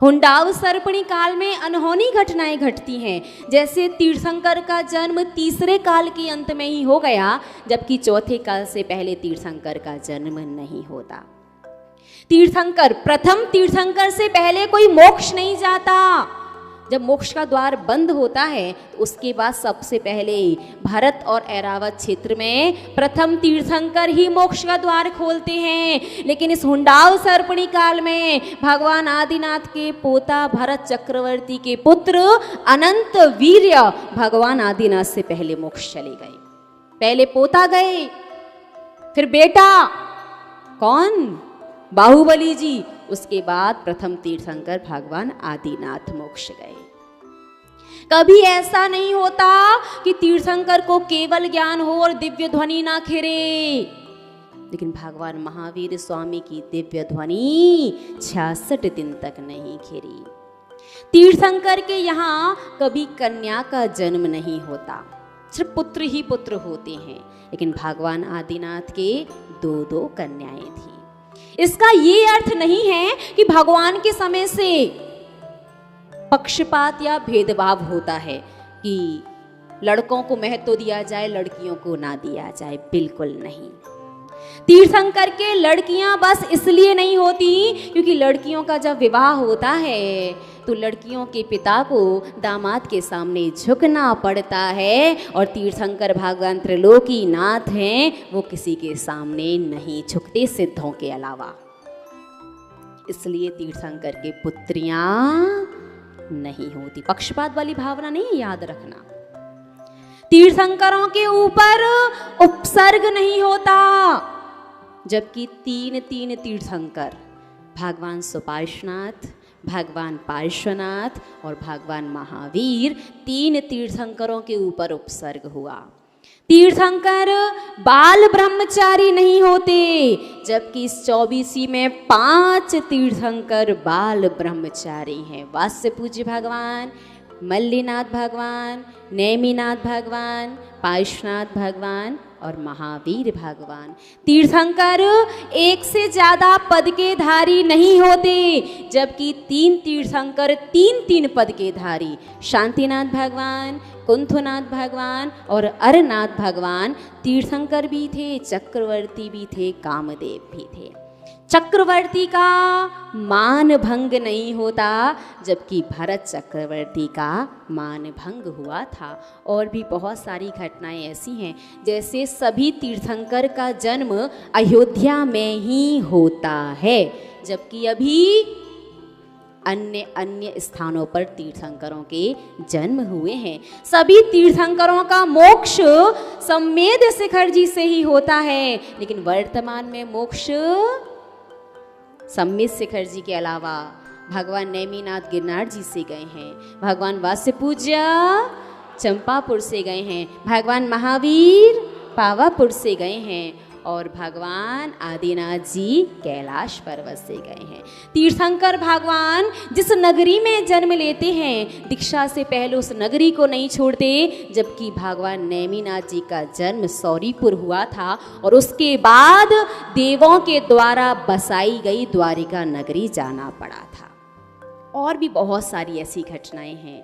हुंडाव सर्पणी काल में अनहोनी घटनाएं घटती हैं, जैसे तीर्थंकर का जन्म तीसरे काल के अंत में ही हो गया, जबकि चौथे काल से पहले तीर्थंकर का जन्म नहीं होता। तीर्थंकर, प्रथम तीर्थंकर से पहले कोई मोक्ष नहीं जाता। जब मोक्ष का द्वार बंद होता है तो उसके बाद सबसे पहले भारत और ऐरावत क्षेत्र में प्रथम तीर्थंकर ही मोक्ष का द्वार खोलते हैं। लेकिन इस हुंडाव सर्पणी काल में भगवान आदिनाथ के पोता भरत चक्रवर्ती के पुत्र अनंत वीर्य भगवान आदिनाथ से पहले मोक्ष चले गए। पहले पोता गए, फिर बेटा कौन, बाहुबली जी, उसके बाद प्रथम तीर्थंकर भगवान आदिनाथ मोक्ष गए। कभी ऐसा नहीं होता कि तीर्थंकर को केवल ज्ञान हो और दिव्य ध्वनि ना खिरे, लेकिन भगवान महावीर स्वामी की दिव्य ध्वनि 66 दिन तक नहीं खिरी। तीर्थंकर के यहाँ कभी कन्या का जन्म नहीं होता, सिर्फ पुत्र ही पुत्र होते हैं, लेकिन भगवान आदिनाथ के 2 कन्याएं थी। इसका ये अर्थ नहीं है कि भगवान के समय से पक्षपात या भेदभाव होता है कि लड़कों को महत्व दिया जाए, लड़कियों को ना दिया जाए, बिल्कुल नहीं। तीर्थंकर के लड़कियां बस इसलिए नहीं होती क्योंकि लड़कियों का जब विवाह होता है तो लड़कियों के पिता को दामाद के सामने झुकना पड़ता है, और तीर्थंकर भगवान त्रिलोकी नाथ हैं, वो किसी के सामने नहीं झुकते सिद्धों के अलावा। इसलिए तीर्थंकर के पुत्रियां नहीं होती। पक्षपात वाली भावना नहीं, याद रखना। तीर्थंकरों के ऊपर उपसर्ग नहीं होता, जबकि 3 तीर्थंकर भगवान सुपार्श्वनाथ, भगवान पार्श्वनाथ और भगवान महावीर, 3 तीर्थंकरों के ऊपर उपसर्ग हुआ। तीर्थंकर बाल ब्रह्मचारी नहीं होते, जबकि इस 24 में 5 तीर्थंकर बाल ब्रह्मचारी हैं। वास्य पूज्य भगवान, मल्लीनाथ भगवान, नेमिनाथ भगवान, पार्श्वनाथ भगवान और महावीर भगवान। तीर्थंकर एक से ज्यादा पद के धारी नहीं होते, जबकि 3 तीर्थंकर 3 पद के धारी, शांतिनाथ भगवान, कुंथनाथ भगवान और अरनाथ भगवान तीर्थंकर भी थे, चक्रवर्ती भी थे, कामदेव भी थे। चक्रवर्ती का मान भंग नहीं होता, जबकि भरत चक्रवर्ती का मान भंग हुआ था। और भी बहुत सारी घटनाएं ऐसी हैं, जैसे सभी तीर्थंकर का जन्म अयोध्या में ही होता है, जबकि अभी अन्य स्थानों पर तीर्थंकरों के जन्म हुए हैं। सभी तीर्थंकरों का मोक्ष सम्मेद शिखर जी से ही होता है, लेकिन वर्तमान में मोक्ष सम्मेद शिखर जी के अलावा भगवान नेमिनाथ गिरनार जी से गए हैं, भगवान वास्यपूज्य चंपापुर से गए हैं, भगवान महावीर पावापुर से गए हैं और भगवान आदिनाथ जी कैलाश पर्वत से गए हैं। तीर्थंकर भगवान जिस नगरी में जन्म लेते हैं, दीक्षा से पहले उस नगरी को नहीं छोड़ते, जबकि भगवान नेमिनाथ जी का जन्म सौरीपुर हुआ था और उसके बाद देवों के द्वारा बसाई गई द्वारिका नगरी जाना पड़ा था। और भी बहुत सारी ऐसी घटनाएं हैं।